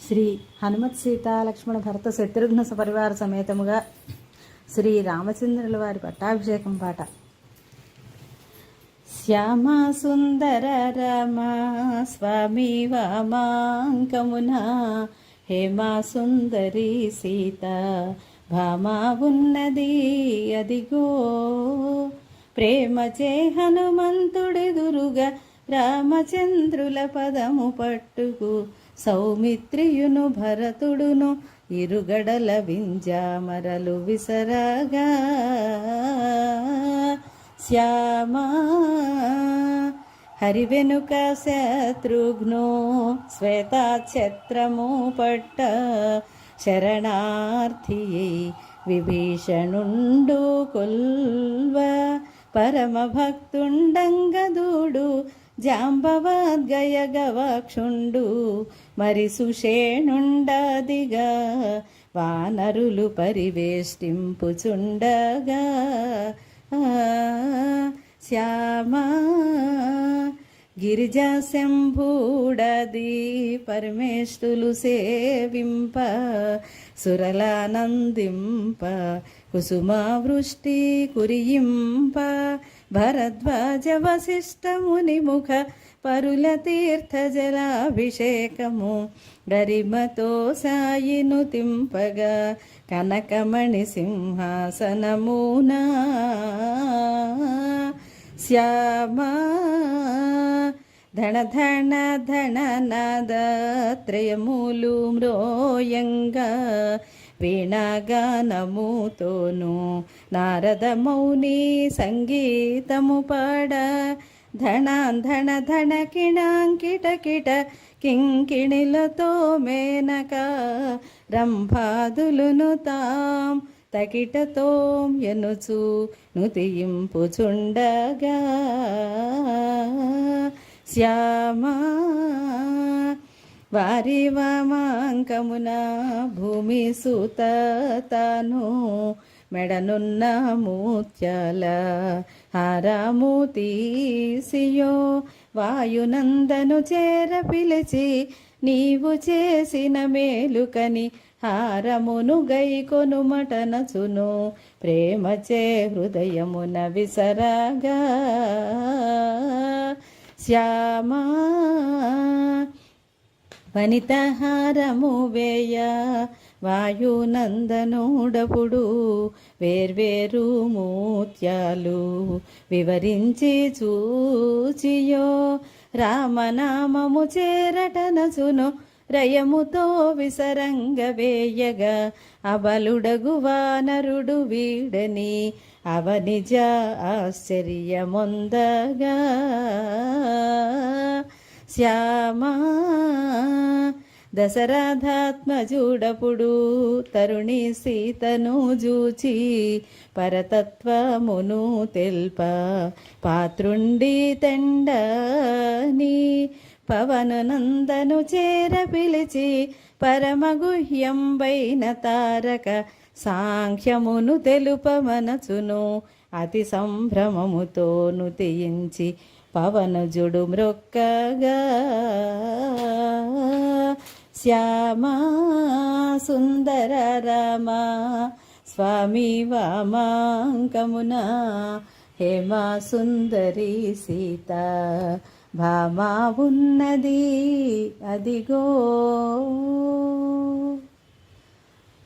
శ్రీ హనుమత్ సీతా లక్ష్మణ భరత శత్రుఘ్న సపరివార సమేతముగా శ్రీ రామచంద్రుల వారి పట్టాభిషేకం పాట. శ్యామ సుందర రమ స్వామి వామాంకమున హేమా సుందరి సీత భామా ఉన్నది అదిగో. ప్రేమచే హనుమంతుడెదురుగా రామచంద్రుల పదము పట్టుకు సౌమిత్రియును భరతుడును ఇరుగడల వింజామరలు విసరగా. శ్యామ హరి వెనుక శత్రుఘ్ను శ్వేతాఛత్రము పట్ట శరణార్థి విభీషణుండు కొల్వ పరమ భక్తుండంగదూడు జాంబవద్గయ గవాక్షుండు మరి సుషేణుండదిగా వానరులు పరివేష్టింపుచుండగా. శ్యామ గిరిజా శంభూడది పరమేష్ఠులు సేవింప సురలానందింప కుసుమావృష్టి కురియింప భరద్వాజ వశిష్ఠ మునిముఖ పరుల తీర్థ జలాభిషేకము గరిమతో సాయిను తింపగా కనకమణి సింహాసనమునా. శ్యామ ధణ ధణ ధణ నాదత్రయములు మ్రోయంగా వీణాగానముతోను నారద మౌని సంగీతము పాడ ధణ ధణ కిణాంకిట కిట కింకిణిలతో మేనక రంభాదులును తాం తకిటతో ఎనుచు నుతియింపుచుండగా. శ్యామ వారి వామాంకమున భూమి సుత తాను మెడనున్న మూత్యాల హారము తీసియో వాయునందను చేర పిలిచి నీవు చేసిన మేలుకని హారమును గైకొనుమటనచును ప్రేమచే హృదయమున విసరగా. శ్యామ వనితహారము వేయ వాయునందనుడపుడు వేర్వేరు మూత్యాలు వివరించి చూచియో రామనామము చేరటనచును రయముతో విసరంగ వేయగా అబలుడగు వానరుడు వీడని అవనిజ ఆశ్చర్యమొందగా. శ్యామ దశరథాత్మజుడపుడు తరుణి సీతను జూచి పరతత్వమును తెల్ప పాత్రుండి తెండని పవననందను చేర పిలిచి పరమగుహ్యంబైన తారక సాంఖ్యమును తెలుపమనచును అతి సంభ్రమముతోను తీయించి పవనజుడు మ్రొక్కగా. శ్యామ సుందర రామ స్వామి వామాంకమున హేమా సుందరి సీత భామా ఉన్నది అదిగో.